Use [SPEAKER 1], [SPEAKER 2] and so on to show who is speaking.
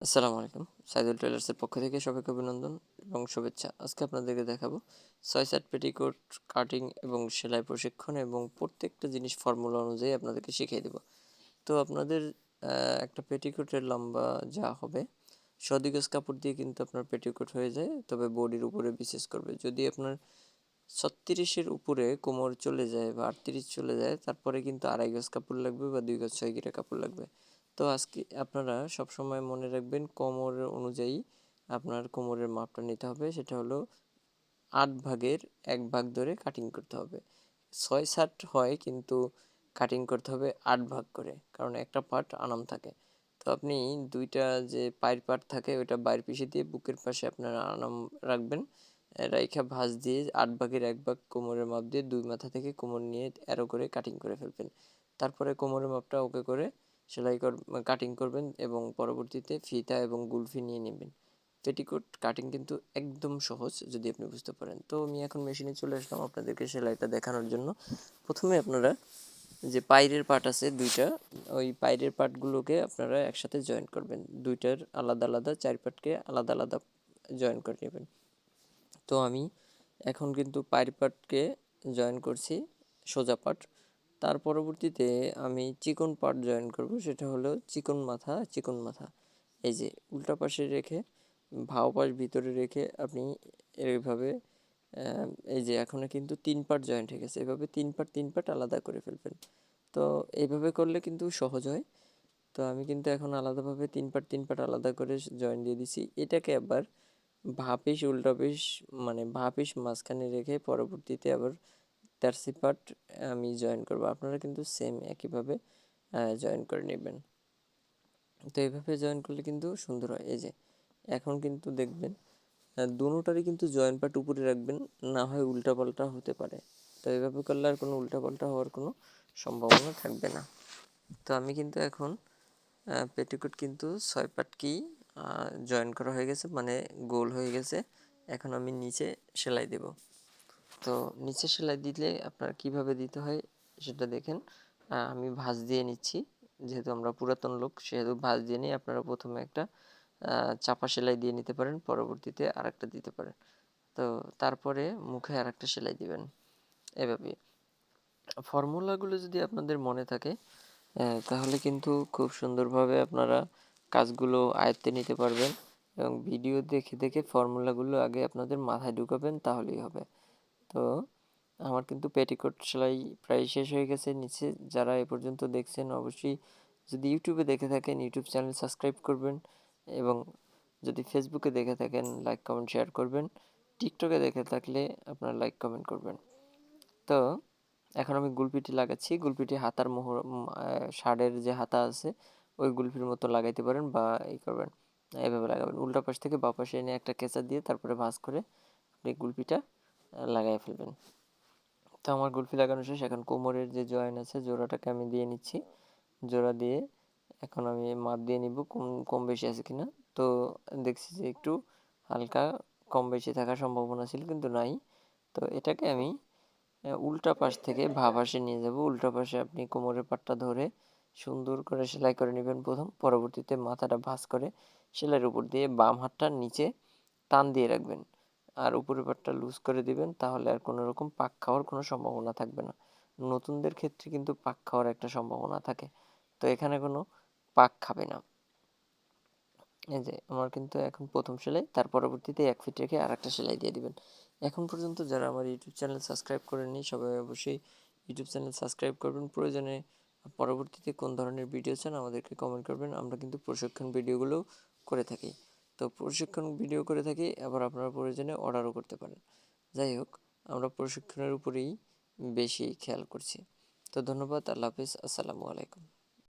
[SPEAKER 1] আসসালামু আলাইকুম। সাইদুল টেলার্সের পক্ষ থেকে সবাইকে অভিনন্দন এবং শুভেচ্ছা। আজকে আপনাদেরকে দেখাবো ৬/৭ পেটিকোট কাটিং এবং সেলাই প্রশিক্ষণ এবং প্রত্যেকটা জিনিস ফর্মুলা অনুযায়ী আপনাদেরকে শিখিয়ে দেব। তো আপনাদের একটা পেটিকোটের লম্বা যা হবে ১০০ গজ কাপড় দিয়ে কিন্তু আপনার পেটিকোট হয়ে যায়, তবে বডির উপরে বিশেষ করবে। যদি আপনার ৩৬-এর উপরে কোমর চলে যায় বা ৩৮ চলে যায়, তারপরে কিন্তু ২.৫ গজ কাপড় লাগবে বা ২ গজ ৬ গিরা কাপড় লাগবে। তো আজকে আপনারা সবসময় মনে রাখবেন কোমরের অনুযায়ী আপনার কোমরের মাপটা নিতে হবে। সেটা হলো ৮ ভাগের ১ ভাগ ধরে কাটিং করতে হবে। ৬/৭ হয় কিন্তু কাটিং করতে হবে ৮ ভাগ করে, কারণ একটা পার্ট আনাম থাকে। তো আপনি দুইটা যে পায়ের পার্ট থাকে ওইটা বাইর পিষে দিয়ে বুকের পাশে আপনার আনাম রাখবেন, রাইখা ভাঁজ দিয়ে ৮ ভাগের ১ ভাগ কোমরের মাপ দিয়ে দুই মাথা থেকে কোমর নিয়ে অ্যারো করে কাটিং করে ফেলবেন। তারপরে কোমরের মাপটা ওকে করে কাটিং করবেন এবং পরবর্তীতে ফিতা এবং গুলফি নিয়ে নেবেন। পেটিকোট কাটিং কিন্তু একদম সহজ যদি আপনি বুঝতে পারেন। তো আমি এখন মেশিনে চলে আসলাম আপনাদেরকে সেলাইটা দেখানোর জন্য। প্রথমে আপনারা যে পায়ের পার্ট আছে দুইটা, ওই পায়ের পার্টগুলোকে আপনারা একসাথে জয়েন করবেন। দুইটার আলাদা আলাদা ৪ পার্টকে আলাদা আলাদা জয়েন করে নেবেন। তো আমি এখন কিন্তু পায়ের পার্টকে জয়েন করছি, সোজা পার্ট। তার পরবর্তীতে আমি চিকন পার্ট জয়েন করব, সেটা হলো চিকন মাথা। এই যে উল্টা পাশে রেখে ভাও পাশ ভিতরে রেখে আপনি এইভাবে এই যে এখন কিন্তু ৩ পার্ট জয়েন্ট হয়ে গেছে। এভাবে ৩ পার্ট আলাদা করে ফেলবেন। তো এইভাবে করলে কিন্তু সহজ হয়। তো আমি কিন্তু এখন আলাদাভাবে ৩ পার্ট আলাদা করে জয়েন দিয়ে দিছি। এটাকে আবার ভাপিস উল্টা পিস, মানে ভাপিস মাঝখানে রেখে পরবর্তীতে আবার টার্সি পার্ট আমি জয়েন করব। আপনারা কিন্তু সেম একইভাবে জয়েন করে নেবেন। তো এইভাবে জয়েন করলে কিন্তু সুন্দর হয়। এই যে এখন কিন্তু দেখবেন দুটোটারই কিন্তু জয়েন পার্ট উপরে রাখবেন, না হয় উল্টাপাল্টা হতে পারে। তো এইভাবে করলে আর কোনো উল্টাপাল্টা হওয়ার কোনো সম্ভাবনা থাকবে না। তো আমি কিন্তু এখন পেটিকোট কিন্তু ৬ পাটকেই জয়েন করা হয়ে গেছে, মানে গোল হয়ে গেছে। এখন আমি নিচে সেলাই দেব। তো নিচে সেলাই দিলে আপনার কিভাবে দিতে হয় সেটা দেখেন। আমি ভাঁজ দিয়ে নিচ্ছি, যেহেতু আমরা পুরাতন লোক সেহেতু ভাঁজ দিয়ে নিই। আপনারা প্রথমে একটা চাপা সেলাই দিয়ে নিতে পারেন, পরবর্তীতে আরেকটা দিতে পারেন। তো তারপরে মুখে আরেকটা সেলাই দিবেন। এভাবে ফর্মুলাগুলো যদি আপনাদের মনে থাকে তাহলে কিন্তু খুব সুন্দরভাবে আপনারা কাজগুলো আয়ত্তে নিতে পারবেন এবং ভিডিও দেখে দেখে ফর্মুলাগুলো আগে আপনাদের মাথায় ঢুকাবেন, তাহলেই হবে। তো আমার কিন্তু পেটিকোট সেলাই প্রায় শেষ হয়ে গেছে। নিচে যারা এ পর্যন্ত দেখছেন অবশ্যই, যদি ইউটিউবে দেখে থাকেন ইউটিউব চ্যানেল সাবস্ক্রাইব করবেন, এবং যদি ফেসবুকে দেখে থাকেন লাইক কমেন্ট শেয়ার করবেন, টিকটকে দেখে থাকলে আপনারা লাইক কমেন্ট করবেন। তো এখন আমি গুলপিটি লাগাচ্ছি। গুলপিটি হাতার শার্টের যে হাতা আছে ওই গুলপির মতো লাগাইতে পারেন বা করবেন, এভাবে লাগাবেন। উল্টা পাশ থেকে বাঁ পাশে এনে একটা কেঁচা দিয়ে তারপরে ভাঁজ করে আপনি গুলপিটা লাগাই ফেলবেন। তো আমার গুলফি লাগানো শেষ। এখন কোমরের যে জয়েন আছে জোড়াটাকে আমি দিয়ে নিচ্ছি। জোড়া দিয়ে এখন আমি মাপ দিয়ে নিব কম বেশি আছে কিনা। তো দেখছি যে একটু হালকা কম বেশি থাকার সম্ভাবনা ছিল, কিন্তু নাই। তো এটাকে আমি উল্টা পাশ থেকে বাঁ পাশে নিয়ে যাব। উল্টা পাশে আপনি কোমরের পাটটা ধরে সুন্দর করে সেলাই করে নেবেন প্রথম, পরবর্তীতে মাথাটা ভাঁজ করে সেলাইয়ের উপর দিয়ে বাম হাতটা নিচে টান দিয়ে রাখবেন আর উপরের পাটটা লুজ করে দিবেন। তাহলে আর কোনো রকম পাক খাওয়ার কোনো সম্ভাবনা থাকবে না। নতুনদের ক্ষেত্রে কিন্তু পাক খাওয়ার একটা সম্ভাবনা থাকে, তো এখানে কোনো পাক খাবে না। এই যে আমার কিন্তু এখন প্রথম সেলাই, তার পরবর্তীতে ১ ফিট রেখে আরেকটা সেলাই দিয়ে দিবেন। এখন পর্যন্ত যারা আমার ইউটিউব চ্যানেল সাবস্ক্রাইব করেননি সবাই অবশ্যই ইউটিউব চ্যানেল সাবস্ক্রাইব করবেন। প্রয়োজনে পরবর্তীতে কোন ধরনের ভিডিও চান আমাদেরকে কমেন্ট করবেন। আমরা কিন্তু প্রশিক্ষণ ভিডিওগুলো করে থাকি। তো প্রশিক্ষণ ভিডিও করে থাকি, আবার আপনারা প্রয়োজনে অর্ডারও করতে পারেন। যাই হোক, আমরা প্রশিক্ষণের উপরেই বেশি খেয়াল করছি। তো ধন্যবাদ। আল্লাহ হাফিজ। আসসালামু আলাইকুম।